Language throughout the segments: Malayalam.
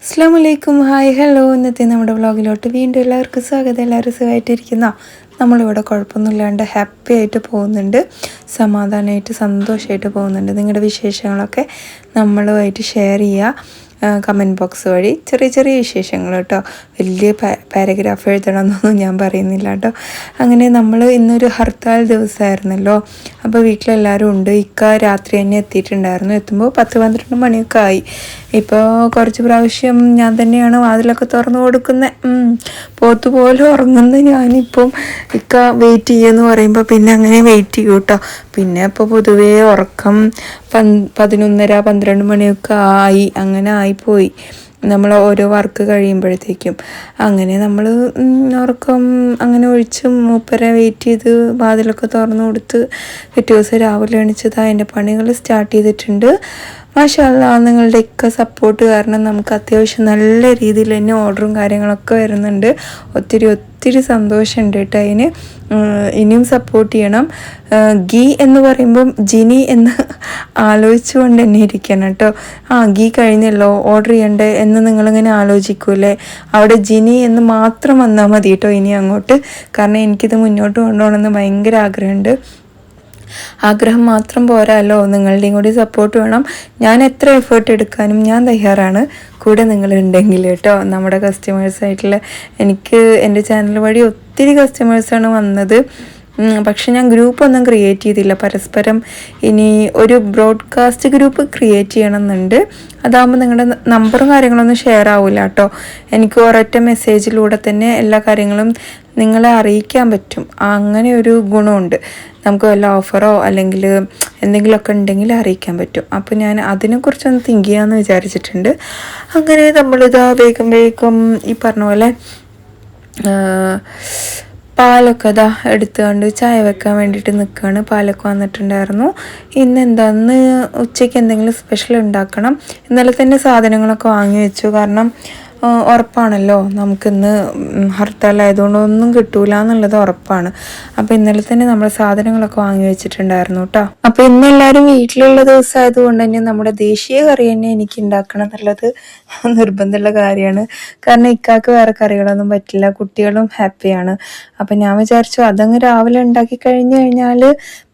അസ്സലാമലൈക്കും, ഹായ്, ഹലോ. ഇന്നത്തെ നമ്മുടെ വ്ളോഗിലോട്ട് വീണ്ടും എല്ലാവർക്കും സ്വാഗതം. എല്ലാവരും സുഖമായിട്ടിരിക്കുന്ന നമ്മളിവിടെ കുഴപ്പമൊന്നുമില്ലാണ്ട് ഹാപ്പി ആയിട്ട് പോകുന്നുണ്ട്, സമാധാനമായിട്ട് സന്തോഷമായിട്ട് പോകുന്നുണ്ട്. നിങ്ങളുടെ വിശേഷങ്ങളൊക്കെ നമ്മളുമായിട്ട് ഷെയർ ചെയ്യുക കമൻറ്റ് ബോക്സ് വഴി. ചെറിയ ചെറിയ വിശേഷങ്ങൾ കേട്ടോ, വലിയ പാരഗ്രാഫ് എഴുതണമെന്നൊന്നും ഞാൻ പറയുന്നില്ല കേട്ടോ. അങ്ങനെ നമ്മൾ ഇന്നൊരു ഹർത്താൽ ദിവസമായിരുന്നല്ലോ, അപ്പോൾ വീട്ടിലെല്ലാവരും ഉണ്ട്. ഇക്ക രാത്രി തന്നെ എത്തിയിട്ടുണ്ടായിരുന്നു. എത്തുമ്പോൾ 10-12 മണിയൊക്കെ ആയി. ഇപ്പോൾ കുറച്ച് പ്രാവശ്യം ഞാൻ തന്നെയാണ് വാതിലൊക്കെ തുറന്നു കൊടുക്കുന്നത്. പോത്തുപോലെ ഉറങ്ങുന്ന ഞാനിപ്പം ഇക്ക വെയിറ്റ് ചെയ്യുമെന്ന് പറയുമ്പോൾ പിന്നെ അങ്ങനെ വെയിറ്റ് ചെയ്യും കേട്ടോ. പിന്നെ ഇപ്പോൾ പൊതുവേ ഉറക്കം 11:30-12 മണിയൊക്കെ അങ്ങനെ ആയിപ്പോയി നമ്മൾ ഓരോ വർക്ക് കഴിയുമ്പോഴത്തേക്കും. അങ്ങനെ നമ്മൾ ഉറക്കം അങ്ങനെ ഒഴിച്ച് മൂപ്പരെ വെയിറ്റ് ചെയ്ത് വാതിലൊക്കെ തുറന്നു കൊടുത്ത് പിറ്റേ ദിവസം രാവിലെ എണീച്ചത് അതിൻ്റെ പണികൾ സ്റ്റാർട്ട് ചെയ്തിട്ടുണ്ട്. മാഷാ അല്ലാഹ്, നിങ്ങളുടെയൊക്കെ സപ്പോർട്ട് കാരണം നമുക്ക് അത്യാവശ്യം നല്ല രീതിയിൽ തന്നെ ഓർഡറും കാര്യങ്ങളൊക്കെ വരുന്നുണ്ട്. ഒത്തിരി സന്തോഷമുണ്ട് കേട്ടോ. അതിന് ഇനിയും സപ്പോർട്ട് ചെയ്യണം. ഗീ എന്ന് പറയുമ്പം ജിനി എന്ന് ആലോചിച്ചുകൊണ്ട് തന്നെ ഇരിക്കണം കേട്ടോ. ഗീ കഴിഞ്ഞല്ലോ, ഓർഡർ ചെയ്യണ്ടേ എന്ന് നിങ്ങളിങ്ങനെ ആലോചിക്കൂലേ, അവിടെ ജിനി എന്ന് മാത്രം വന്നാൽ മതി കേട്ടോ ഇനി അങ്ങോട്ട്. കാരണം എനിക്കിത് മുന്നോട്ട് കൊണ്ടുപോകണമെന്ന് ഭയങ്കര ആഗ്രഹമുണ്ട്. ആഗ്രഹം മാത്രം പോരാല്ലോ, നിങ്ങളുടെയും കൂടി സപ്പോർട്ട് വേണം. ഞാൻ എത്ര എഫേർട്ട് എടുക്കാനും ഞാൻ തയ്യാറാണ്, കൂടെ നിങ്ങളുണ്ടെങ്കിൽ കേട്ടോ. നമ്മുടെ കസ്റ്റമേഴ്സായിട്ടുള്ള എനിക്ക് എൻ്റെ ചാനൽ വഴി ഒത്തിരി കസ്റ്റമേഴ്സാണ് വന്നത്. പക്ഷെ ഞാൻ ഗ്രൂപ്പൊന്നും ക്രിയേറ്റ് ചെയ്തില്ല. പരസ്പരം ഇനി ഒരു ബ്രോഡ്കാസ്റ്റ് ഗ്രൂപ്പ് ക്രിയേറ്റ് ചെയ്യണമെന്നുണ്ട്. അതാകുമ്പോൾ നിങ്ങളുടെ നമ്പറും കാര്യങ്ങളൊന്നും ഷെയർ ആവില്ല കേട്ടോ. എനിക്ക് ഒരൊറ്റ മെസ്സേജിലൂടെ തന്നെ എല്ലാ കാര്യങ്ങളും നിങ്ങളെ അറിയിക്കാൻ പറ്റും. അങ്ങനെ ഒരു ഗുണമുണ്ട്. നമുക്ക് വല്ല ഓഫറോ അല്ലെങ്കിൽ എന്തെങ്കിലുമൊക്കെ ഉണ്ടെങ്കിൽ അറിയിക്കാൻ പറ്റും. അപ്പോൾ ഞാൻ അതിനെക്കുറിച്ചൊന്ന് തിങ്ക് ചെയ്യാമെന്ന് വിചാരിച്ചിട്ടുണ്ട്. അങ്ങനെ നമ്മളിതാ വേഗം ഈ പറഞ്ഞ പോലെ പാലൊക്കെ ഇതാ എടുത്തുകൊണ്ട് ചായ വെക്കാൻ വേണ്ടിയിട്ട് നിൽക്കുകയാണ്. പാലൊക്കെ വന്നിട്ടുണ്ടായിരുന്നു. ഇന്ന് ഉച്ചയ്ക്ക് എന്തെങ്കിലും സ്പെഷ്യൽ ഉണ്ടാക്കണം. ഇന്നലെ തന്നെ സാധനങ്ങളൊക്കെ വാങ്ങി വെച്ചു. കാരണം ഉറപ്പാണല്ലോ നമുക്കിന്ന് ഹർത്താലായതുകൊണ്ട് ഒന്നും കിട്ടൂല എന്നുള്ളത് ഉറപ്പാണ്. അപ്പോൾ ഇന്നലെ തന്നെ നമ്മൾ സാധനങ്ങളൊക്കെ വാങ്ങി വെച്ചിട്ടുണ്ടായിരുന്നു കേട്ടോ. അപ്പോൾ ഇന്ന് എല്ലാവരും വീട്ടിലുള്ള ദിവസമായതുകൊണ്ട് തന്നെ നമ്മുടെ ദേശീയ കറി തന്നെ എനിക്ക് ഉണ്ടാക്കണം എന്നുള്ളത് നിർബന്ധമുള്ള കാര്യമാണ്. കാരണം ഇക്കാക്ക് വേറെ കറികളൊന്നും പറ്റില്ല, കുട്ടികളും ഹാപ്പിയാണ്. അപ്പം ഞാൻ വിചാരിച്ചു അതങ്ങ് രാവിലെ ഉണ്ടാക്കി കഴിഞ്ഞാൽ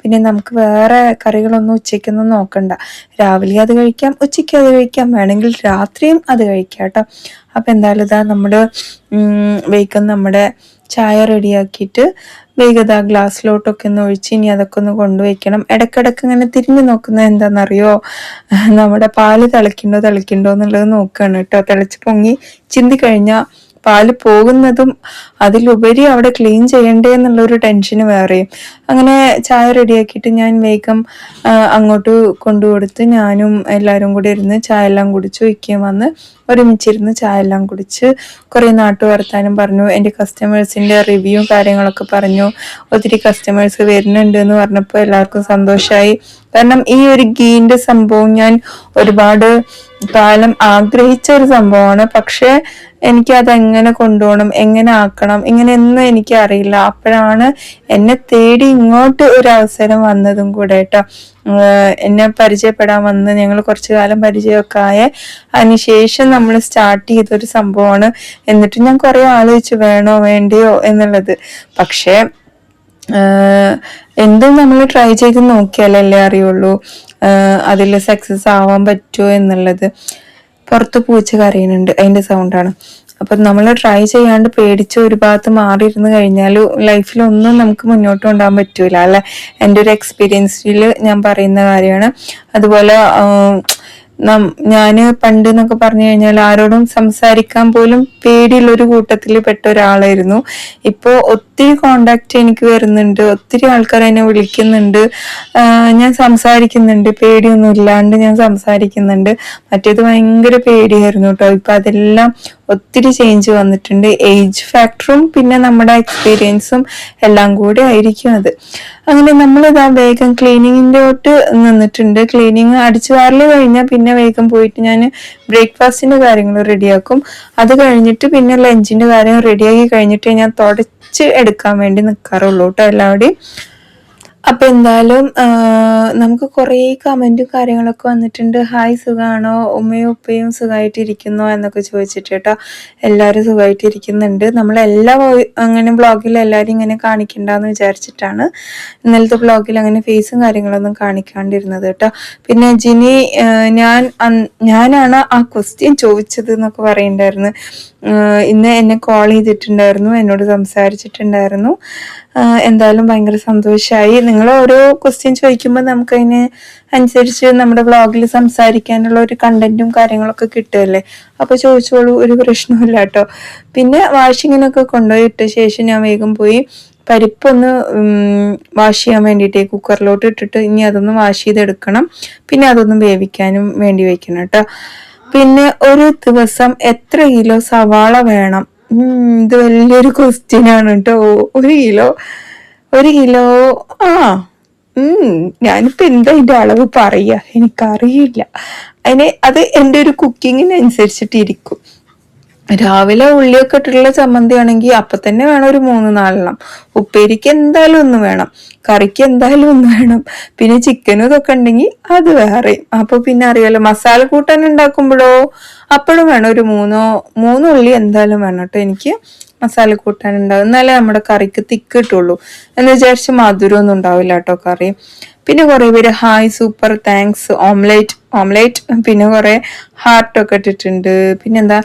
പിന്നെ നമുക്ക് വേറെ കറികളൊന്നും ഉച്ചയ്ക്കൊന്നും നോക്കണ്ട. രാവിലെ അത് കഴിക്കാം, ഉച്ചയ്ക്ക് അത് കഴിക്കാം, വേണമെങ്കിൽ രാത്രിയും അത് കഴിക്കാം കേട്ടോ. അപ്പം എന്തായാലും ഇതാ വേഗം നമ്മുടെ ചായ റെഡിയാക്കിയിട്ട് വേഗത ഗ്ലാസ്സിലോട്ടൊക്കെ ഒന്ന് ഒഴിച്ച് ഇനി അതൊക്കെ ഒന്ന് കൊണ്ടുവയ്ക്കണം. ഇടയ്ക്കിടയ്ക്ക് ഇങ്ങനെ തിരിഞ്ഞു നോക്കുന്നത് എന്താണെന്നറിയോ, നമ്മുടെ പാല് തിളയ്ക്കണ്ടോ എന്നുള്ളത് നോക്കുകയാണ് കേട്ടോ. തിളച്ച് പൊങ്ങി ചിന്തി കഴിഞ്ഞാൽ പാല് പോകുന്നതും അതിലുപരി അവിടെ ക്ലീൻ ചെയ്യണ്ടേ എന്നുള്ളൊരു ടെൻഷന് വേറെയും. അങ്ങനെ ചായ റെഡിയാക്കിയിട്ട് ഞാൻ വേഗം അങ്ങോട്ട് കൊണ്ടുകൊടുത്ത് ഞാനും എല്ലാവരും കൂടി ഇരുന്ന് ചായ എല്ലാം കുടിച്ചു. ഇക്കയും വന്ന് ഒരുമിച്ചിരുന്ന് ചായ എല്ലാം കുടിച്ച് കുറേ നാട്ടു വർത്താനം പറഞ്ഞു. എൻ്റെ കസ്റ്റമേഴ്സിൻ്റെ റിവ്യൂ കാര്യങ്ങളൊക്കെ പറഞ്ഞു. ഒത്തിരി കസ്റ്റമേഴ്സ് വരുന്നുണ്ട് എന്ന് പറഞ്ഞപ്പോൾ എല്ലാവർക്കും സന്തോഷമായി. കാരണം ഈ ഒരു ഗീൻ്റെ സംഭവം ഞാൻ ഒരുപാട് കാലം ആഗ്രഹിച്ച ഒരു സംഭവമാണ്. പക്ഷെ എനിക്ക് അതെങ്ങനെ കൊണ്ടുപോകണം, എങ്ങനെ ആക്കണം, ഇങ്ങനെയൊന്നും എനിക്ക് അറിയില്ല. അപ്പോഴാണ് എന്നെ തേടി ഇങ്ങോട്ട് ഒരു അവസരം വന്നതും കൂടെ കേട്ടോ. എന്നെ പരിചയപ്പെടാൻ വന്ന് ഞങ്ങൾ കുറച്ചു കാലം പരിചയമൊക്കെ ആയ അതിനുശേഷം നമ്മൾ സ്റ്റാർട്ട് ചെയ്തൊരു സംഭവമാണ്. എന്നിട്ട് ഞാൻ കുറെ ആലോചിച്ചു വേണോ വേണ്ടയോ എന്നുള്ളത്. പക്ഷെ എന്തും നമ്മൾ ട്രൈ ചെയ്ത് നോക്കിയാലല്ലേ അറിയുള്ളൂ അതിൽ സക്സസ് ആവാൻ പറ്റുമോ എന്നുള്ളത്. പുറത്ത് പൂച്ച കരയുന്നുണ്ട്, അതിന്റെ സൗണ്ടാണ്. അപ്പൊ നമ്മൾ ട്രൈ ചെയ്യാണ്ട് പേടിച്ച് ഒരു ഭാഗത്ത് മാറിയിരുന്ന് കഴിഞ്ഞാൽ ലൈഫിലൊന്നും നമുക്ക് മുന്നോട്ട് കൊണ്ടുപോകാൻ പറ്റൂല അല്ലെ. എൻ്റെ ഒരു എക്സ്പീരിയൻസിൽ ഞാൻ പറയുന്ന കാര്യമാണ്. അതുപോലെ ഞാന് പണ്ട് എന്നൊക്കെ പറഞ്ഞു കഴിഞ്ഞാൽ ആരോടും സംസാരിക്കാൻ പോലും പേടിയുള്ളൊരു കൂട്ടത്തിൽ പെട്ട ഒരാളായിരുന്നു. ഇപ്പോ ഒത്തിരി കോണ്ടാക്ട് എനിക്ക് വരുന്നുണ്ട്, ഒത്തിരി ആൾക്കാർ എന്നെ വിളിക്കുന്നുണ്ട്, ഞാൻ സംസാരിക്കുന്നുണ്ട്, പേടിയൊന്നും ഇല്ലാണ്ട് ഞാൻ സംസാരിക്കുന്നുണ്ട്. മറ്റേത് ഭയങ്കര പേടിയായിരുന്നു കേട്ടോ. ഇപ്പൊ അതെല്ലാം ഒത്തിരി ചേഞ്ച് വന്നിട്ടുണ്ട്. ഏജ് ഫാക്ടറും പിന്നെ നമ്മുടെ എക്സ്പീരിയൻസും എല്ലാം കൂടെ ആയിരിക്കും അത്. അങ്ങനെ നമ്മളിതാ വേഗം ക്ലീനിങ്ങിൻ്റെോട്ട് നിന്നിട്ടുണ്ട്. ക്ലീനിങ് അടിച്ചു വാരല് കഴിഞ്ഞാൽ പിന്നെ വേഗം പോയിട്ട് ഞാൻ ബ്രേക്ക്ഫാസ്റ്റിന്റെ കാര്യങ്ങൾ റെഡിയാക്കും. അത് കഴിഞ്ഞിട്ട് പിന്നെ ലഞ്ചിന്റെ കാര്യം റെഡിയാക്കി കഴിഞ്ഞിട്ട് ഞാൻ തുടച്ച് എടുക്കാൻ വേണ്ടി നിൽക്കാറുള്ളൂ കേട്ടോ എല്ലാവരുടെയും. അപ്പൊ എന്തായാലും നമുക്ക് കുറേ കമന്റും കാര്യങ്ങളൊക്കെ വന്നിട്ടുണ്ട്. ഹായ്, സുഖാണോ, ഉമ്മയും ഉപ്പയും സുഖമായിട്ടിരിക്കുന്നോ എന്നൊക്കെ ചോദിച്ചിട്ട് കേട്ടോ. എല്ലാവരും സുഖമായിട്ടിരിക്കുന്നുണ്ട്. നമ്മളെല്ലാ അങ്ങനെ ബ്ലോഗിൽ എല്ലാവരും ഇങ്ങനെ കാണിക്കണ്ടെന്ന് വിചാരിച്ചിട്ടാണ് ഇന്നലത്തെ ബ്ലോഗിൽ അങ്ങനെ ഫേസും കാര്യങ്ങളൊന്നും കാണിക്കാണ്ടിരുന്നത് കേട്ടോ. പിന്നെ ജിനി, ഞാനാണ് ആ ക്വസ്റ്റ്യൻ ചോദിച്ചത് എന്നൊക്കെ പറയുന്നുണ്ടായിരുന്നു. ഇന്ന് എന്നെ കോൾ ചെയ്തിട്ടുണ്ടായിരുന്നു, എന്നോട് സംസാരിച്ചിട്ടുണ്ടായിരുന്നു. എന്തായാലും ഭയങ്കര സന്തോഷമായി. നിങ്ങൾ ഓരോ ക്വസ്റ്റ്യൻ ചോദിക്കുമ്പോൾ നമുക്കതിന് അനുസരിച്ച് നമ്മുടെ വ്ളോഗിൽ സംസാരിക്കാനുള്ള ഒരു കണ്ടന്റും കാര്യങ്ങളൊക്കെ കിട്ടുമല്ലേ. അപ്പോൾ ചോദിച്ചോളൂ, ഒരു പ്രശ്നമില്ല കേട്ടോ. പിന്നെ വാഷിങ്ങിനൊക്കെ കൊണ്ടുപോയി ഇട്ട ശേഷം ഞാൻ വേഗം പോയി പരിപ്പൊന്ന് വാഷ് ചെയ്യാൻ വേണ്ടിയിട്ട് കുക്കറിലോട്ട് ഇട്ടിട്ട് ഇനി അതൊന്ന് വാഷ് ചെയ്തെടുക്കണം. പിന്നെ അതൊന്ന് വേവിക്കാനും വേണ്ടി വെക്കണം കേട്ടോ. പിന്നെ ഒരു ദിവസം എത്ര കിലോ സവാള വേണം? ഇത് വലിയൊരു ക്വസ്റ്റ്യൻ ആണ് കേട്ടോ. ഒരു കിലോ ആ ഞാനിപ്പോ എന്താ ഇതിന്റെ അളവ് പറയാ, എനിക്കറിയില്ല. അത് എൻ്റെ ഒരു കുക്കിങ്ങിനനുസരിച്ചിട്ടിരിക്കും. രാവിലെ ഉള്ളിയൊക്കെ ഇട്ടിട്ടുള്ള ചമ്മന്തി ആണെങ്കിൽ അപ്പൊ തന്നെ വേണം ഒരു 3-4 എണ്ണം. ഉപ്പേരിക്ക് എന്തായാലും ഒന്ന് വേണം, കറിക്ക് എന്തായാലും ഒന്ന് വേണം, പിന്നെ ചിക്കനും ഇതൊക്കെ ഉണ്ടെങ്കിൽ അത് വേറെ. അപ്പൊ പിന്നെ അറിയാലോ, മസാല കൂട്ടാൻ ഉണ്ടാക്കുമ്പോഴോ അപ്പോഴും വേണം ഒരു 3 ഉള്ളി എന്തായാലും വേണം കേട്ടോ. എനിക്ക് മസാല കൂട്ടാൻ ഉണ്ടാവും, എന്നാലേ നമ്മുടെ കറിക്ക് തിക്ക് കിട്ടുള്ളൂ. എന്ന് വിചാരിച്ച് മധുരമൊന്നും ഉണ്ടാവില്ല കേട്ടോ കറി. പിന്നെ കുറെ പേര് ഹായ് സൂപ്പർ താങ്ക്സ് ഓംലേറ്റ് പിന്നെ കുറെ ഹാർട്ടൊക്കെ ഇട്ടിട്ടുണ്ട്. പിന്നെന്താ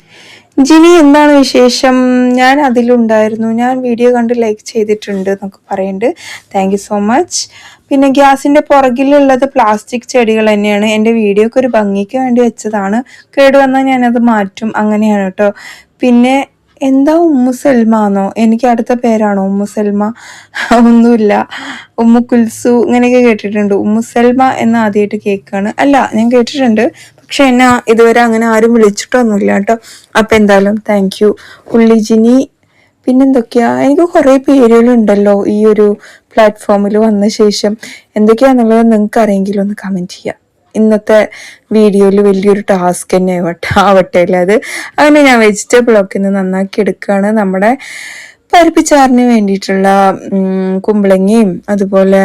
ജിനി എന്താണ് വിശേഷം, ഞാൻ അതിലുണ്ടായിരുന്നു, ഞാൻ വീഡിയോ കണ്ട് ലൈക്ക് ചെയ്തിട്ടുണ്ട് എന്നൊക്കെ പറയുന്നുണ്ട്. Thank you so much. പിന്നെ ഗ്യാസിന്റെ പുറകിലുള്ളത് പ്ലാസ്റ്റിക് ചെടികൾ തന്നെയാണ്. എൻ്റെ വീഡിയോക്ക് ഒരു ഭംഗിക്ക് വേണ്ടി വെച്ചതാണ്, കേടുവന്നാൽ ഞാനത് മാറ്റും, അങ്ങനെയാണ് കേട്ടോ. പിന്നെ എന്താ ഉമ്മു സൽമാന്നോ, എനിക്ക് അടുത്ത പേരാണോ ഉമ്മു സൽമ? ഒന്നുമില്ല, ഉമ്മു കുൽസു ഇങ്ങനെയൊക്കെ കേട്ടിട്ടുണ്ട്. ഉമ്മു സൽമ എന്ന് ആദ്യമായിട്ട് കേൾക്കാണ്. അല്ല, ഞാൻ കേട്ടിട്ടുണ്ട്, പക്ഷെ എന്നെ ഇതുവരെ അങ്ങനെ ആരും വിളിച്ചിട്ടൊന്നുമില്ല കേട്ടോ. അപ്പൊ എന്തായാലും താങ്ക് യു ഉള്ളിജിനി. പിന്നെന്തൊക്കെയാ, എനിക്ക് കുറെ പേരുകളുണ്ടല്ലോ ഈ ഒരു പ്ലാറ്റ്ഫോമിൽ വന്ന ശേഷം. എന്തൊക്കെയാന്നുള്ളത് നിങ്ങൾക്ക് അറിയെങ്കിലും ഒന്ന് കമന്റ് ചെയ്യാം. ഇന്നത്തെ വീഡിയോയിൽ വലിയൊരു ടാസ്ക് തന്നെ ആവട്ടെ അല്ലേ അത്. അങ്ങനെ ഞാൻ വെജിറ്റബിളൊക്കെ ഒന്ന് നന്നാക്കി എടുക്കുകയാണ്. നമ്മുടെ പരിപ്പിച്ചാറിന് വേണ്ടിയിട്ടുള്ള കുമ്പളങ്ങയും അതുപോലെ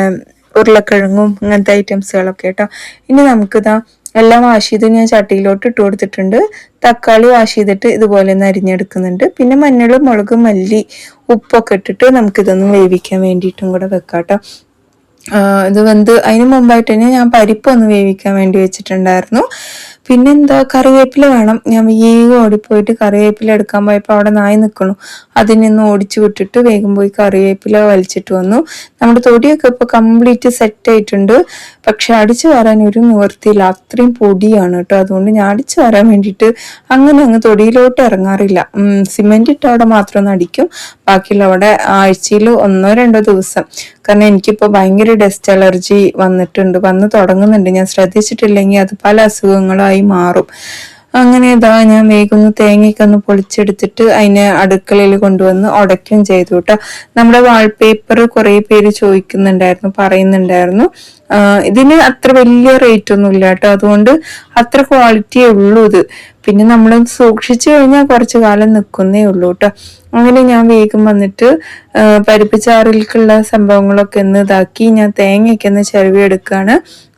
ഉരുളക്കിഴങ്ങും അങ്ങനത്തെ ഐറ്റംസുകളൊക്കെ കേട്ടോ. ഇനി നമുക്കിതാ എല്ലാം വാഷ് ചെയ്ത് ഞാൻ ചട്ടിയിലോട്ട് ഇട്ട് കൊടുത്തിട്ടുണ്ട്. തക്കാളി വാഷ് ചെയ്തിട്ട് ഇതുപോലെ ഒന്ന് അരിഞ്ഞെടുക്കുന്നുണ്ട്. പിന്നെ മഞ്ഞൾ, മുളക്, മല്ലി, ഉപ്പൊക്കെ ഇട്ടിട്ട് നമുക്കിതൊന്ന് വേവിക്കാൻ വേണ്ടിയിട്ടും കൂടെ വെക്കാം കേട്ടോ. ഇത് അതിന് മുമ്പായിട്ട് തന്നെ ഞാൻ പരിപ്പൊന്ന് വേവിക്കാൻ വേണ്ടി വെച്ചിട്ടുണ്ടായിരുന്നു. പിന്നെന്താ, കറിവേപ്പില വേണം. ഞാൻ വേഗം ഓടിപ്പോയിട്ട് കറിവേപ്പില എടുക്കാൻ പോയപ്പോൾ അവിടെ നായി നിൽക്കണു. അതിനൊന്ന് ഓടിച്ചു വിട്ടിട്ട് വേഗം പോയി കറിവേപ്പില വലിച്ചിട്ട് വന്നു. നമ്മുടെ തൊടിയൊക്കെ ഇപ്പൊ കംപ്ലീറ്റ് സെറ്റ് ആയിട്ടുണ്ട്. പക്ഷെ അടിച്ചു വരാൻ ഒരു നിവർത്തിയില്ല, അത്രയും പൊടിയാണ് കേട്ടോ. അതുകൊണ്ട് ഞാൻ അടിച്ചു വരാൻ വേണ്ടിയിട്ട് അങ്ങ് തൊടിയിലോട്ട് ഇറങ്ങാറില്ല. സിമെന്റ് ഇട്ട് അവിടെ മാത്രം ഒന്ന് അടിക്കും, ബാക്കിയുള്ള അവിടെ ആഴ്ചയിൽ 1-2 ദിവസം. കാരണം എനിക്കിപ്പോ ഭയങ്കര ഡസ്റ്റ് അലർജി വന്നു തുടങ്ങുന്നുണ്ട്. ഞാൻ ശ്രദ്ധിച്ചിട്ടില്ലെങ്കിൽ അത് പല അസുഖങ്ങളായി മാറും. അങ്ങനെ ഇതാ ഞാൻ വേഗം തേങ്ങയൊക്കെ ഒന്ന് പൊളിച്ചെടുത്തിട്ട് അതിനെ അടുക്കളയിൽ കൊണ്ടുവന്ന് ഉടയ്ക്കും ചെയ്തു കേട്ടോ. നമ്മുടെ വാൾപേപ്പർ കുറെ പേര് പറയുന്നുണ്ടായിരുന്നു. ഇതിന് അത്ര വലിയ റേറ്റ് ഒന്നും ഇല്ല കേട്ടോ, അതുകൊണ്ട് അത്ര ക്വാളിറ്റിയേ ഉള്ളൂ ഇത്. പിന്നെ നമ്മൾ സൂക്ഷിച്ചു കഴിഞ്ഞാൽ കുറച്ചു കാലം നിൽക്കുന്നേ ഉള്ളൂ കേട്ടോ. അങ്ങനെ ഞാൻ വേഗം വന്നിട്ട് പരിപ്പിച്ചാറിലേക്കുള്ള സംഭവങ്ങളൊക്കെ ഒന്ന് ഇതാക്കി ഞാൻ തേങ്ങയൊക്കെ ഒന്ന് ചിരവി എടുക്കുകയാണ്.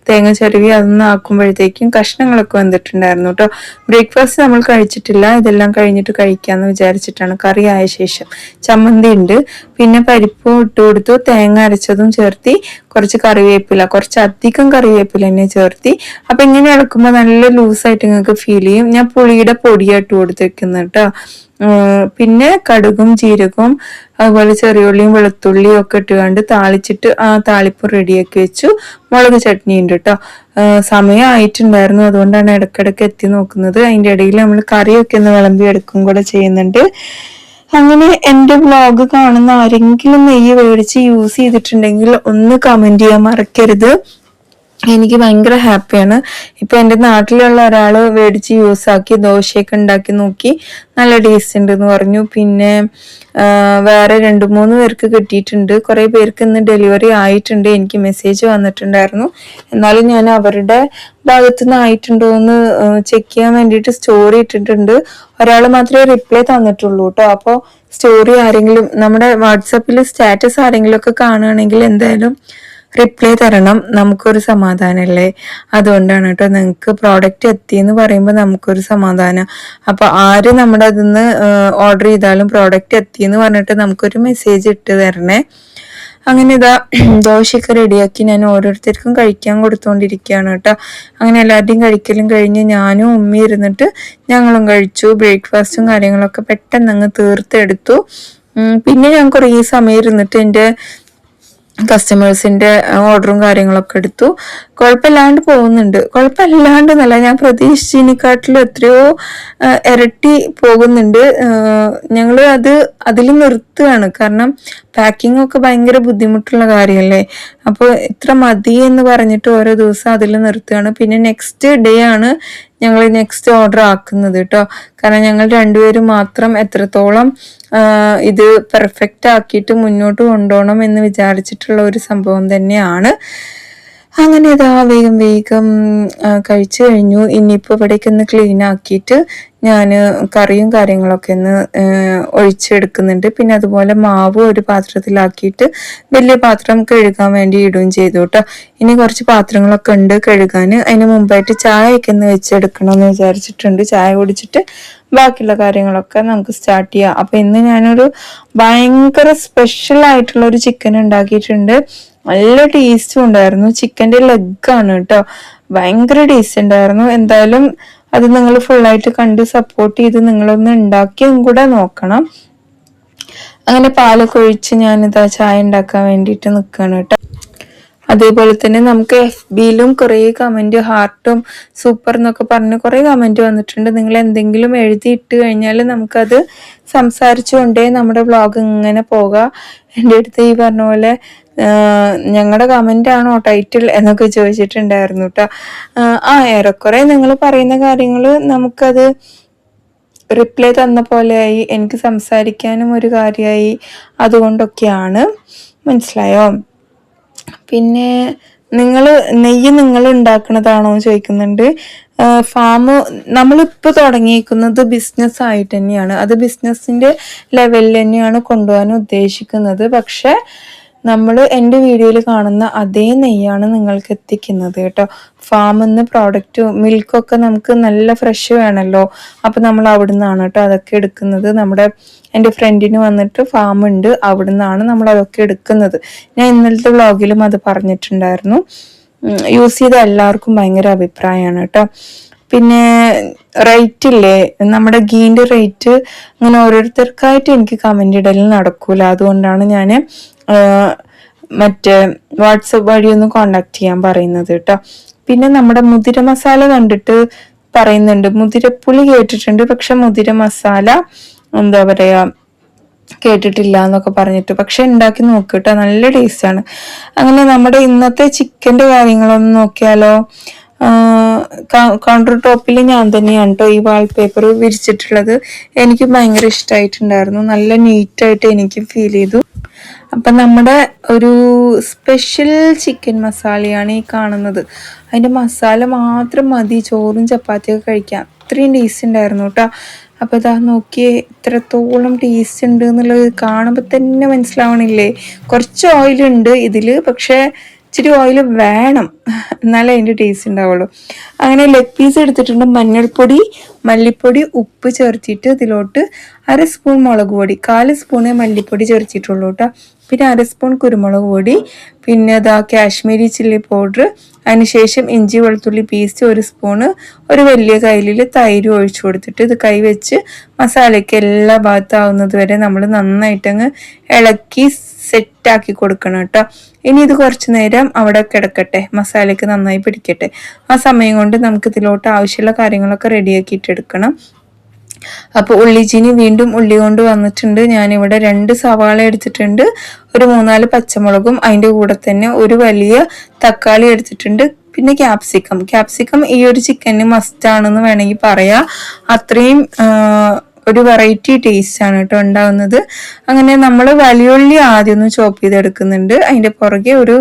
തേങ്ങ ചിരവി അതൊന്ന് ആക്കുമ്പോഴത്തേക്കും കഷ്ണങ്ങളൊക്കെ വന്നിട്ടുണ്ടായിരുന്നു കേട്ടോ. ബ്രേക്ക്ഫാസ്റ്റ് നമ്മൾ കഴിച്ചിട്ടില്ല, ഇതെല്ലാം കഴിഞ്ഞിട്ട് കഴിക്കാന്ന് വിചാരിച്ചിട്ടാണ്. കറി ആയ ശേഷം ചമ്മന്തി ഉണ്ട്, പിന്നെ പരിപ്പും ഇട്ട് കൊടുത്തു, തേങ്ങ അരച്ചതും ചേർത്തി, കുറച്ച് കറിവേപ്പില, കുറച്ചധികം കറിവേപ്പില തന്നെ ചേർത്തി. അപ്പൊ ഇങ്ങനെ ഇളക്കുമ്പോൾ നല്ല ലൂസായിട്ട് നിങ്ങൾക്ക് ഫീൽ ചെയ്യും. ഞാൻ പുളിയുടെ പൊടിയായിട്ട് കൊടുത്തിരിക്കുന്നത് കേട്ടോ. പിന്നെ കടുകും ജീരകവും അതുപോലെ ചെറിയുള്ളിയും വെളുത്തുള്ളിയും ഒക്കെ ഇട്ടുകൊണ്ട് താളിച്ചിട്ട് ആ താളിപ്പ് റെഡിയാക്കി വെച്ചു. മുളക് ചട്നി ഉണ്ട് കേട്ടോ. സമയം ആയിട്ടുണ്ടായിരുന്നു, അതുകൊണ്ടാണ് ഇടക്കിടക്ക് എത്തി നോക്കുന്നത്. അതിന്റെ ഇടയിൽ നമ്മൾ കറിയൊക്കെ ഒന്ന് വിളമ്പി എടുക്കും കൂടെ ചെയ്യുന്നുണ്ട്. അങ്ങനെ എൻ്റെ വ്ളോഗ് കാണുന്ന ആരെങ്കിലും നെയ്യ് മേടിച്ച് യൂസ് ചെയ്തിട്ടുണ്ടെങ്കിൽ ഒന്ന് കമന്റ് ചെയ്യാൻ മറക്കരുത്. എനിക്ക് ഭയങ്കര ഹാപ്പിയാണ്. ഇപ്പൊ എൻ്റെ നാട്ടിലുള്ള ഒരാള് മേടിച്ച് യൂസ് ആക്കി ദോശയൊക്കെ ഉണ്ടാക്കി നോക്കി, നല്ല ടേസ്റ്റ് ഉണ്ട് എന്ന് പറഞ്ഞു. പിന്നെ വേറെ 2-3 പേർക്ക് കിട്ടിയിട്ടുണ്ട്. കുറെ പേർക്ക് ഇന്ന് ഡെലിവറി ആയിട്ടുണ്ട്, എനിക്ക് മെസ്സേജ് വന്നിട്ടുണ്ടായിരുന്നു. എന്നാലും ഞാൻ അവരുടെ ഭാഗത്തുനിന്ന് ആയിട്ടുണ്ടോ എന്ന് ചെക്ക് ചെയ്യാൻ വേണ്ടിയിട്ട് സ്റ്റോറി ഇട്ടിട്ടുണ്ട്. ഒരാൾ മാത്രമേ റിപ്ലൈ തന്നിട്ടുള്ളൂ കേട്ടോ. അപ്പോൾ സ്റ്റോറി ആരെങ്കിലും നമ്മുടെ വാട്സാപ്പിൽ സ്റ്റാറ്റസ് ആരെങ്കിലും ഒക്കെ കാണുകയാണെങ്കിൽ എന്തായാലും റിപ്ലൈ തരണം, നമുക്കൊരു സമാധാനമല്ലേ. അതുകൊണ്ടാണ് കേട്ടോ. നിങ്ങൾക്ക് പ്രോഡക്റ്റ് എത്തിയെന്ന് പറയുമ്പോൾ നമുക്കൊരു സമാധാനം. അപ്പോൾ ആര് നമ്മുടെ അതിന്ന് ഓർഡർ ചെയ്താലും പ്രോഡക്റ്റ് എത്തിയെന്ന് പറഞ്ഞിട്ട് നമുക്കൊരു മെസ്സേജ് ഇട്ട് തരണേ. അങ്ങനെ ഇതാ ദോശയൊക്കെ റെഡിയാക്കി ഞാൻ ഓരോരുത്തർക്കും കഴിക്കാൻ കൊടുത്തുകൊണ്ടിരിക്കുകയാണ് കേട്ടോ. അങ്ങനെ എല്ലാവരുടെയും കഴിക്കലും കഴിഞ്ഞ് ഞാനും ഉമ്മി ഇരുന്നിട്ട് ഞങ്ങളും കഴിച്ചു. ബ്രേക്ക്ഫാസ്റ്റും കാര്യങ്ങളൊക്കെ പെട്ടെന്ന് അങ്ങ് തീർത്തെടുത്തു. പിന്നെ ഞാൻ കുറേ സമയം ഇരുന്നിട്ട് എൻ്റെ കസ്റ്റമേഴ്സിൻ്റെ ഓർഡറും കാര്യങ്ങളൊക്കെ എടുത്തു. കുഴപ്പമില്ലാണ്ട് പോകുന്നുണ്ട്. കുഴപ്പമില്ലാണ്ടെന്നല്ല, ഞാൻ പ്രതീക്ഷിച്ചതിനെക്കാട്ടിലും എത്രയോ ഇരട്ടി പോകുന്നുണ്ട്. ഞങ്ങൾ അതിൽ നിർത്തുകയാണ്. കാരണം പാക്കിംഗ് ഒക്കെ ഭയങ്കര ബുദ്ധിമുട്ടുള്ള കാര്യമല്ലേ. അപ്പോൾ ഇത്ര മതി എന്ന് പറഞ്ഞിട്ട് ഓരോ ദിവസം അതിൽ നിർത്തുകയാണ്. പിന്നെ നെക്സ്റ്റ് ഡേ ആണ് ഞങ്ങൾ നെക്സ്റ്റ് ഓർഡർ ആക്കുന്നത് കേട്ടോ. കാരണം ഞങ്ങൾ രണ്ടുപേരും മാത്രം എത്രത്തോളം ഇത് പെർഫെക്റ്റ് ആക്കിയിട്ട് മുന്നോട്ട് കൊണ്ടുപോകണം എന്ന് വിചാരിച്ചിട്ടുള്ള ഒരു സംഭവം തന്നെയാണ്. അങ്ങനെ ഇതാ വേഗം വേഗം കഴിച്ചു കഴിഞ്ഞു. ഇനിയിപ്പോൾ ഇവിടേക്ക് ഒന്ന് ക്ലീൻ ആക്കിയിട്ട് ഞാൻ കറിയും കാര്യങ്ങളൊക്കെ ഒന്ന് ഒഴിച്ചെടുക്കുന്നുണ്ട്. പിന്നെ അതുപോലെ മാവ് ഒരു പാത്രത്തിലാക്കിയിട്ട് വലിയ പാത്രം കഴുകാൻ വേണ്ടി ഇടുകയും ചെയ്തു കേട്ടോ. ഇനി കുറച്ച് പാത്രങ്ങളൊക്കെ ഉണ്ട് കഴുകാൻ. അതിന് മുമ്പായിട്ട് ചായയൊക്കെ ഒന്ന് വെച്ചെടുക്കണം എന്ന് വിചാരിച്ചിട്ടുണ്ട്. ചായ കുടിച്ചിട്ട് ബാക്കിയുള്ള കാര്യങ്ങളൊക്കെ നമുക്ക് സ്റ്റാർട്ട് ചെയ്യാം. അപ്പൊ ഇന്ന് ഞാനൊരു ഭയങ്കര സ്പെഷ്യൽ ആയിട്ടുള്ള ഒരു ചിക്കൻ ഉണ്ടാക്കിയിട്ടുണ്ട്. നല്ല ടേസ്റ്റും ഉണ്ടായിരുന്നു. ചിക്കൻ്റെ ലെഗാണ് കേട്ടോ. ഭയങ്കര ടേസ്റ്റ് ഉണ്ടായിരുന്നു. എന്തായാലും അത് നിങ്ങൾ ഫുള്ളായിട്ട് കണ്ട് സപ്പോർട്ട് ചെയ്ത് നിങ്ങളൊന്ന് ഉണ്ടാക്കിയും കൂടെ നോക്കണം. അങ്ങനെ പാലൊക്കെ ഒഴിച്ച് ഞാനിതാ ചായ ഉണ്ടാക്കാൻ വേണ്ടിയിട്ട് നിൽക്കുകയാണ് കേട്ടോ. അതേപോലെ തന്നെ നമുക്ക് FBയിലും കുറേ കമന്റ് ഹാർട്ടും സൂപ്പർ എന്നൊക്കെ പറഞ്ഞ് കുറേ കമന്റ് വന്നിട്ടുണ്ട്. നിങ്ങൾ എന്തെങ്കിലും എഴുതിയിട്ട് കഴിഞ്ഞാൽ നമുക്കത് സംസാരിച്ചുകൊണ്ടേ നമ്മുടെ വ്ളോഗ് ഇങ്ങനെ പോകാം. എൻ്റെ അടുത്ത് ഈ പറഞ്ഞ പോലെ ഞങ്ങളുടെ കമന്റ് ആണോ ടൈറ്റിൽ എന്നൊക്കെ ചോദിച്ചിട്ടുണ്ടായിരുന്നു കേട്ടോ. ഏറെക്കുറെ നിങ്ങൾ പറയുന്ന കാര്യങ്ങൾ നമുക്കത് റിപ്ലൈ തന്ന പോലെയായി. എനിക്ക് സംസാരിക്കാനും ഒരു കാര്യമായി. അതുകൊണ്ടൊക്കെയാണ്, മനസ്സിലായോ? പിന്നെ നെയ്യ് നിങ്ങൾ ഉണ്ടാക്കുന്നതാണോ ചോദിക്കുന്നുണ്ട്. ഫാം നമ്മളിപ്പോൾ തുടങ്ങിയിരിക്കുന്നത് ബിസിനസ് ആയിട്ട് തന്നെയാണ്. അത് ബിസിനസ്സിന്റെ ലെവലിൽ തന്നെയാണ് കൊണ്ടുപോകാൻ ഉദ്ദേശിക്കുന്നത്. പക്ഷെ നമ്മൾ എൻ്റെ വീഡിയോയിൽ കാണുന്ന അതേ നെയ്യാണ് നിങ്ങൾക്ക് എത്തിക്കുന്നത് കേട്ടോ. ഫാമിൽ നിന്ന് പ്രോഡക്റ്റ് മിൽക്കൊക്കെ നമുക്ക് നല്ല ഫ്രഷ് വേണമല്ലോ. അപ്പം നമ്മൾ അവിടെ നിന്നാണ് കേട്ടോ അതൊക്കെ എടുക്കുന്നത്. എൻ്റെ ഫ്രണ്ടിന് വന്നിട്ട് ഫാം ഉണ്ട്, അവിടെ നിന്നാണ് നമ്മൾ അതൊക്കെ എടുക്കുന്നത്. ഞാൻ ഇന്നലത്തെ വ്ളോഗിലും അത് പറഞ്ഞിട്ടുണ്ടായിരുന്നു. യൂസ് ചെയ്ത എല്ലാവർക്കും ഭയങ്കര അഭിപ്രായമാണ് കേട്ടോ. പിന്നെ റേറ്റ് ഇല്ലേ, നമ്മുടെ ഗീൻ്റെ റേറ്റ് അങ്ങനെ ഓരോരുത്തർക്കായിട്ട് എനിക്ക് കമൻ്റ് ഇടലിൽ നടക്കൂല. അതുകൊണ്ടാണ് ഞാൻ മറ്റേ വാട്സപ്പ് വഴി ഒന്ന് കോണ്ടാക്ട് ചെയ്യാൻ പറയുന്നത് കേട്ടോ. പിന്നെ നമ്മുടെ മുതിര മസാല കണ്ടിട്ട് പറയുന്നുണ്ട്. മുതിരപ്പുളി കേട്ടിട്ടുണ്ട്, പക്ഷെ മുതിര മസാല എന്താ പറയാ കേട്ടിട്ടില്ല എന്നൊക്കെ പറഞ്ഞിട്ട്. പക്ഷെ ഉണ്ടാക്കി നോക്കിട്ടോ, നല്ല ടേസ്റ്റ് ആണ്. അങ്ങനെ നമ്മുടെ ഇന്നത്തെ ചിക്കൻ്റെ കാര്യങ്ങളൊന്ന് നോക്കിയാലോ. കൗണ്ടർ ടോപ്പിൽ ഞാൻ തന്നെയാണ് കേട്ടോ ഈ വാൾപേപ്പർ വിരിച്ചിട്ടുള്ളത്. എനിക്ക് ഭയങ്കര ഇഷ്ടമായിട്ടുണ്ടായിരുന്നു. നല്ല നീറ്റായിട്ട് എനിക്കും ഫീൽ ചെയ്തു. അപ്പം നമ്മുടെ ഒരു സ്പെഷ്യൽ ചിക്കൻ മസാലയാണ് ഈ കാണുന്നത്. അതിൻ്റെ മസാല മാത്രം മതി ചോറും ചപ്പാത്തിയൊക്കെ കഴിക്കാൻ. അത്രയും ടേസ്റ്റ് ഉണ്ടായിരുന്നു കേട്ടോ. അപ്പോൾ ഇതാ നോക്കിയേ, ഇത്രത്തോളം ടേസ്റ്റ് ഉണ്ട് എന്നുള്ളത് കാണുമ്പോൾ തന്നെ മനസ്സിലാവണില്ലേ. കുറച്ച് ഓയിലുണ്ട് ഇതിൽ, പക്ഷേ ഇച്ചിരി ഓയിൽ വേണം, എന്നാലേ അതിൻ്റെ ടേസ്റ്റ് ഉണ്ടാവുള്ളൂ. അങ്ങനെ ലെഗ് പീസ് എടുത്തിട്ടുണ്ട്. മഞ്ഞൾപ്പൊടി, മല്ലിപ്പൊടി, ഉപ്പ് ചേർത്തിട്ട് ഇതിലോട്ട് 1/2 സ്പൂൺ മുളക് പൊടി, 1/4 സ്പൂണേ മല്ലിപ്പൊടി ചേർത്തിട്ടുള്ളൂ കേട്ടോ. പിന്നെ 1/2 സ്പൂൺ കുരുമുളക് പൊടി, പിന്നെ കാശ്മീരി ചില്ലി പൗഡർ, അതിനുശേഷം ഇഞ്ചി വെളുത്തുള്ളി പേസ്റ്റ് 1 സ്പൂണ്, ഒരു വലിയ കയ്യിലിൽ തൈര് ഒഴിച്ചു കൊടുത്തിട്ട് ഇത് കൈവച്ച് മസാലയ്ക്ക് എല്ലാ ഭാഗത്താവുന്നത് വരെ നമ്മൾ നന്നായിട്ടങ്ങ് ഇളക്കി സെറ്റാക്കി കൊടുക്കണം കേട്ടോ. ഇനി ഇത് കുറച്ച് നേരം അവിടെ കിടക്കട്ടെ, മസാലയ്ക്ക് നന്നായി പിടിക്കട്ടെ. ആ സമയം കൊണ്ട് നമുക്ക് ഇതിലോട്ട് ആവശ്യമുള്ള കാര്യങ്ങളൊക്കെ റെഡിയാക്കിയിട്ട് എടുക്കണം. അപ്പോൾ ഉള്ളിച്ചീനി വീണ്ടും ഉള്ളി കൊണ്ട് വന്നിട്ടുണ്ട്. ഞാനിവിടെ 2 സവാള എടുത്തിട്ടുണ്ട്, ഒരു 3-4 പച്ചമുളകും, അതിൻ്റെ കൂടെ തന്നെ ഒരു വലിയ തക്കാളി എടുത്തിട്ടുണ്ട്. പിന്നെ ക്യാപ്സിക്കം ഈ ഒരു ചിക്കന് മസ്റ്റ് ആണെന്ന് വേണമെങ്കിൽ പറയാം. അത്രയും ഒരു വെറൈറ്റി ടേസ്റ്റ് ആണ് കേട്ടോ ഉണ്ടാവുന്നത്. അങ്ങനെ നമ്മൾ വലിയുള്ളി ആദ്യം ഒന്ന് ചോപ്പ് ചെയ്തെടുക്കുന്നുണ്ട്, അതിന്റെ പുറകെ ഒരു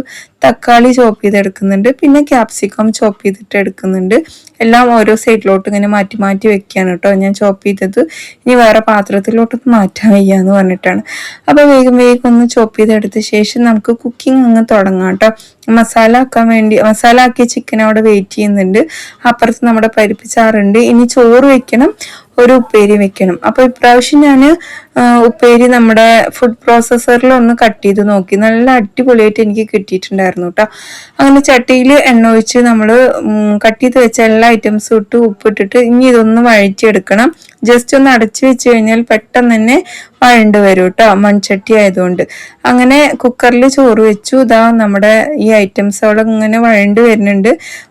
തക്കാളി ചോപ്പ് ചെയ്തെടുക്കുന്നുണ്ട്, പിന്നെ ക്യാപ്സിക്കം ചോപ്പ് ചെയ്തിട്ട് എടുക്കുന്നുണ്ട്. എല്ലാം ഓരോ സൈഡിലോട്ട് ഇങ്ങനെ മാറ്റി മാറ്റി വെക്കുകയാണ് കേട്ടോ ഞാൻ ചോപ്പ് ചെയ്തത്. ഇനി വേറെ പാത്രത്തിലോട്ടൊന്ന് മാറ്റാൻ വയ്യാന്ന് പറഞ്ഞിട്ടാണ്. അപ്പൊ വേഗം വേഗം ഒന്ന് ചോപ്പ് ചെയ്തെടുത്ത ശേഷം നമുക്ക് കുക്കിംഗ് അങ്ങ് തുടങ്ങാം കേട്ടോ. മസാല ആക്കിയ ചിക്കൻ അവിടെ വെയിറ്റ് ചെയ്യുന്നുണ്ട്. അപ്പുറത്ത് നമ്മുടെ പരിപ്പ് ചാറുണ്ട്. ഇനി ചോറ് വെക്കണം, ഒരു ഉപ്പേരി വെക്കണം. അപ്പൊ ഇപ്രാവശ്യം ഞാൻ ഉപ്പേരി നമ്മുടെ ഫുഡ് പ്രോസസ്സറിൽ ഒന്ന് കട്ട് ചെയ്ത് നോക്കി. നല്ല അടിപൊളിയായിട്ട് എനിക്ക് കിട്ടിയിട്ടുണ്ടായിരുന്നു കേട്ടോ. അങ്ങനെ ചട്ടിയിൽ എണ്ണ ഒഴിച്ച് നമ്മൾ കട്ട് ചെയ്ത് വെച്ച എല്ലാ ഐറ്റംസും ഇട്ട് ഉപ്പിട്ടിട്ട് ഇനി ഇതൊന്ന് വഴറ്റിയെടുക്കണം. ജസ്റ്റ് ഒന്ന് അടച്ചു വെച്ച് കഴിഞ്ഞാൽ പെട്ടെന്ന് തന്നെ വഴണ്ട് വരും കേട്ടോ, മൺചട്ടി ആയതുകൊണ്ട്. അങ്ങനെ കുക്കറിൽ ചോറ് വെച്ചു. ഇതാ നമ്മുടെ ഈ ഐറ്റംസോടെ ഇങ്ങനെ വഴണ്ട് വരുന്നുണ്ട്.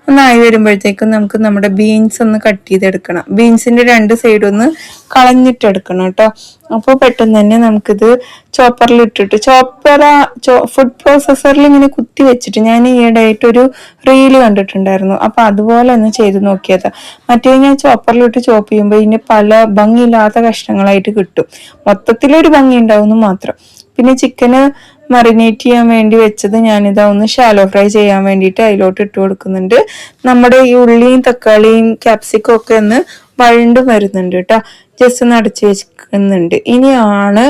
ഒന്നായി വരുമ്പോഴത്തേക്കും നമുക്ക് നമ്മുടെ ബീൻസ് ഒന്ന് കട്ട് ചെയ്തെടുക്കണം. ബീൻസിന്റെ രണ്ട് സൈഡ് ഒന്ന് കളഞ്ഞിട്ടെടുക്കണം കേട്ടോ. അപ്പോൾ പെട്ടെന്ന് തന്നെ നമുക്കിത് ചോപ്പറിൽ ഇട്ടിട്ട് ഫുഡ് പ്രോസസ്സറിൽ ഇങ്ങനെ കുത്തി വെച്ചിട്ട് ഞാൻ ഈയിടെയായിട്ട് ഒരു റീല് കണ്ടിട്ടുണ്ടായിരുന്നു. അപ്പൊ അതുപോലെ ഒന്ന് ചെയ്ത് നോക്കിയതാ. മറ്റേ ഞാൻ ചോപ്പറിലിട്ട് ചോപ്പ് ചെയ്യുമ്പോൾ ഇതിന് പല ഭംഗിയില്ലാത്ത കഷ്ണങ്ങളായിട്ട് കിട്ടും. മൊത്തത്തിലൊരു ഭംഗി ഉണ്ടാവുന്നു മാത്രം. പിന്നെ ചിക്കന് മറിനേറ്റ് ചെയ്യാൻ വേണ്ടി വെച്ചത് ഞാനിതാ ഒന്ന് ഷാലോ ഫ്രൈ ചെയ്യാൻ വേണ്ടിയിട്ട് അതിലോട്ട് ഇട്ട് കൊടുക്കുന്നുണ്ട്. നമ്മുടെ ഈ ഉള്ളിയും തക്കാളിയും ക്യാപ്സിക്കും ഒക്കെ ഒന്ന് വഴണ്ടും വരുന്നുണ്ട് കേട്ടോ. ജസ്റ്റ് ഒന്ന് അടച്ചു വെക്കുന്നുണ്ട്. ഇനിയാണ്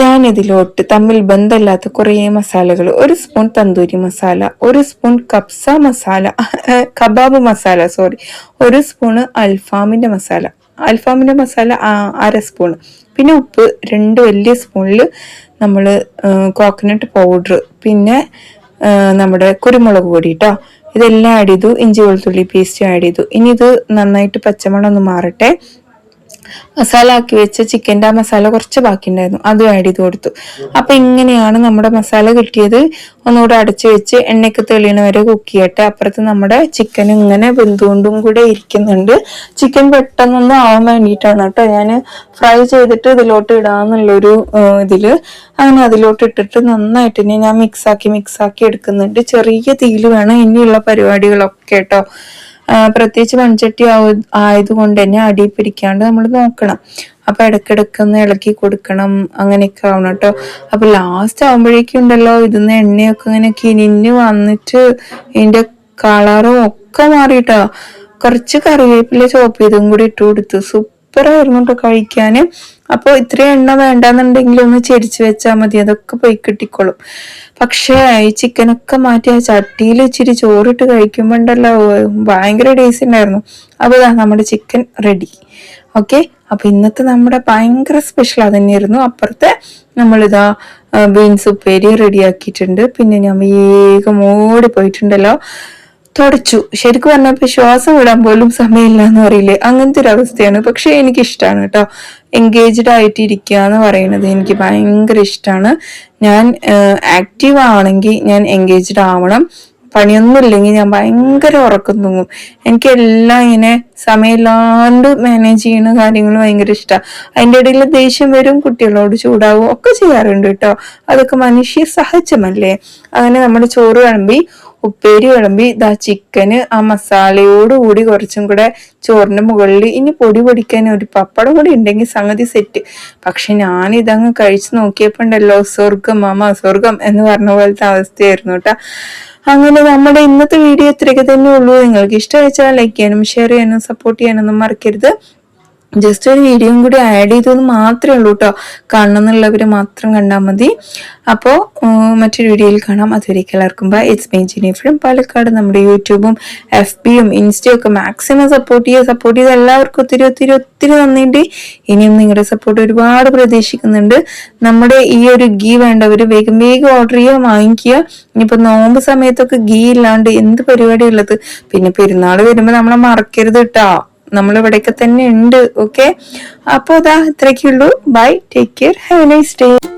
ഞാൻ ഇതിലോട്ട് തമ്മിൽ ബന്ധമില്ലാത്ത കുറേ മസാലകൾ, ഒരു സ്പൂൺ തന്തൂരി മസാല, ഒരു സ്പൂൺ കബാബ് മസാല, ഒരു സ്പൂണ് അൽഫാമിന്റെ മസാല 1/2 സ്പൂൺ, പിന്നെ ഉപ്പ് 2 വലിയ സ്പൂണിൽ നമ്മൾ കോക്കനട്ട് പൗഡർ, പിന്നെ നമ്മുടെ കുരുമുളക് പൊടി കേട്ടോ. ഇതെല്ലാം ആഡ് ചെയ്തു. ഇഞ്ചി വെളുത്തുള്ളി പേസ്റ്റ് ആഡ് ചെയ്തു. ഇനി ഇത് നന്നായിട്ട് പച്ചമണം ഒന്ന് മാറട്ടെ. മസാല ആക്കി വെച്ച ചിക്കൻ്റെ ആ മസാല കുറച്ച് ബാക്കി ഉണ്ടായിരുന്നു, അതും ആഡ് ചെയ്ത് കൊടുത്തു. അപ്പൊ ഇങ്ങനെയാണ് നമ്മുടെ മസാല കിട്ടിയത്. ഒന്നുകൂടെ അടച്ചു വെച്ച് എണ്ണയ്ക്ക് തെളിയണ വരെ കുക്ക് ചെയ്യട്ടെ. അപ്പുറത്ത് നമ്മുടെ ചിക്കൻ ഇങ്ങനെ വെന്തുകൊണ്ടും കൂടെ ഇരിക്കുന്നുണ്ട്. ചിക്കൻ പെട്ടെന്നൊന്നും ആവാൻ വേണ്ടിയിട്ടാണ് കേട്ടോ ഞാൻ ഫ്രൈ ചെയ്തിട്ട് ഇതിലോട്ട് ഇടാന്നുള്ളൊരു ഇതില്. അങ്ങനെ അതിലോട്ട് ഇട്ടിട്ട് നന്നായിട്ട് ഇനി ഞാൻ മിക്സാക്കി എടുക്കുന്നുണ്ട്. ചെറിയ തീയിൽ വേണം ഇനിയുള്ള പരിപാടികളൊക്കെ കേട്ടോ. പ്രത്യേകിച്ച് മൺചട്ടി ആയതുകൊണ്ട് തന്നെ അടി പിടിക്കാണ്ട് നമ്മൾ നോക്കണം. അപ്പൊ ഇടയ്ക്കിടയ്ക്ക് ഒന്ന് ഇളക്കി കൊടുക്കണം. അങ്ങനെയൊക്കെ ആവണം കേട്ടോ. അപ്പൊ ലാസ്റ്റ് ആവുമ്പോഴേക്കും ഉണ്ടല്ലോ ഇതിന്ന് എണ്ണയൊക്കെ ഇങ്ങനെ കിനിഞ്ഞ് വന്നിട്ട് ഇതിന്റെ കളറും ഒക്കെ മാറിയിട്ടോ. കുറച്ച് കറിവേപ്പില ചോപ്പ് ചെയ്തും കൂടി ഇട്ട് കൊടുത്തു. സൂപ്പറായിരുന്നു കേട്ടോ കഴിക്കാന്. അപ്പോൾ ഇത്രയും എണ്ണ വേണ്ടാന്നുണ്ടെങ്കിൽ ഒന്ന് ചെരിച്ച് വെച്ചാൽ മതി, അതൊക്കെ പോയി കിട്ടിക്കോളും. പക്ഷേ ഈ ചിക്കനൊക്കെ മാറ്റി ആ ചട്ടിയിൽ ഇച്ചിരി ചോറിട്ട് കഴിക്കുമ്പോ ഉണ്ടല്ലോ ഭയങ്കര ടേസ്റ്റ് ഉണ്ടായിരുന്നു. അപ്പൊ നമ്മുടെ ചിക്കൻ റെഡി. ഓക്കെ, അപ്പൊ ഇന്നത്തെ നമ്മുടെ ഭയങ്കര സ്പെഷ്യൽ അതന്നെയായിരുന്നു. അപ്പുറത്തെ നമ്മളിതാ ബീൻസ് ഉപ്പേരി റെഡിയാക്കിയിട്ടുണ്ട്. പിന്നെ ഞാൻ വേഗം ഓടി പോയിട്ടുണ്ടല്ലോ തുടച്ചു. ശരിക്കും പറഞ്ഞപ്പോ ശ്വാസം വിടാൻ പോലും സമയമില്ല എന്ന് പറയില്ലേ, അങ്ങനത്തെ ഒരു അവസ്ഥയാണ്. പക്ഷെ എനിക്ക് ഇഷ്ടമാണ് കേട്ടോ. എൻഗേജ്ഡ് ആയിട്ട് ഇരിക്കുക എന്ന് പറയുന്നത് എനിക്ക് ഭയങ്കര ഇഷ്ടമാണ്. ഞാൻ ആക്റ്റീവ് ആവണമെങ്കിൽ ഞാൻ എൻഗേജ്ഡ് ആവണം. പണിയൊന്നും ഇല്ലെങ്കിൽ ഞാൻ ഭയങ്കര ഉറക്കം തൂങ്ങും. എനിക്ക് എല്ലാം ഇങ്ങനെ സമയമില്ലാണ്ട് മാനേജ് ചെയ്യുന്ന കാര്യങ്ങൾ ഭയങ്കര ഇഷ്ടമാണ്. അതിൻ്റെ ഇടയിൽ ദേഷ്യം വരും, കുട്ടികളോട് ചൂടാവും, ഒക്കെ ചെയ്യാറുണ്ട് കേട്ടോ. അതൊക്കെ മനുഷ്യ സഹജമല്ലേ. അങ്ങനെ നമ്മുടെ ചോറ് വിളമ്പി, ഉപ്പേരി വിളമ്പി, ഇതാ ചിക്കന് ആ മസാലയോട് കൂടി കുറച്ചും കൂടെ ചോറിന്റെ മുകളിൽ. ഇനി പൊടി പൊടിക്കാൻ ഒരു പപ്പടം കൂടി ഉണ്ടെങ്കിൽ സംഗതി സെറ്റ്. പക്ഷെ ഞാൻ ഇതങ്ങ് കഴിച്ചു നോക്കിയപ്പോ ഉണ്ടല്ലോ സ്വർഗം സ്വർഗം എന്ന് പറഞ്ഞ പോലത്തെ അവസ്ഥയായിരുന്നു കേട്ടോ. അങ്ങനെ നമ്മുടെ ഇന്നത്തെ വീഡിയോ ഇത്രയൊക്കെ തന്നെ ഉള്ളൂ. നിങ്ങൾക്ക് ഇഷ്ടമായിച്ചാൽ ലൈക്ക് ചെയ്യാനും ഷെയർ ചെയ്യാനും സപ്പോർട്ട് ചെയ്യാനൊന്നും മറക്കരുത്. ജസ്റ്റ് ഒരു വീഡിയോയും കൂടി ആഡ് ചെയ്തെന്ന് മാത്രമേ ഉള്ളൂ കേട്ടോ. കാണണമെന്നുള്ളവർ മാത്രം കണ്ടാൽ മതി. അപ്പോൾ മറ്റൊരു വീഡിയോയിൽ കാണാം. അതുവരേക്കും എല്ലാവർക്കും bye. It's me Jini from Palakkad. നമ്മുടെ യൂട്യൂബും FBയും ഇൻസ്റ്റയും ഒക്കെ മാക്സിമം സപ്പോർട്ട് ചെയ്ത് എല്ലാവർക്കും ഒത്തിരി ഒത്തിരി ഒത്തിരി നന്ദിയുണ്ട്. ഇനിയും നിങ്ങളുടെ സപ്പോർട്ട് ഒരുപാട് പ്രതീക്ഷിക്കുന്നുണ്ട്. നമ്മുടെ ഈ ഒരു ഗീ വേണ്ടവർ വേഗം വേഗം ഓർഡർ ചെയ്യുക, വാങ്ങിക്കുക. ഇനിയിപ്പോൾ നോമ്പ് സമയത്തൊക്കെ ഗീ ഇല്ലാണ്ട് എന്ത് പരിപാടി ഉള്ളത്. പിന്നെ പെരുന്നാൾ വരുമ്പോൾ നമ്മളെ മറക്കരുത് കേട്ടോ. നമ്മൾ ഇവിടെയൊക്കെ തന്നെ ഉണ്ട്. ഓക്കെ, അപ്പോൾ അതാ ഇത്രയൊക്കെയുള്ളൂ. Bye, take care, have a nice day.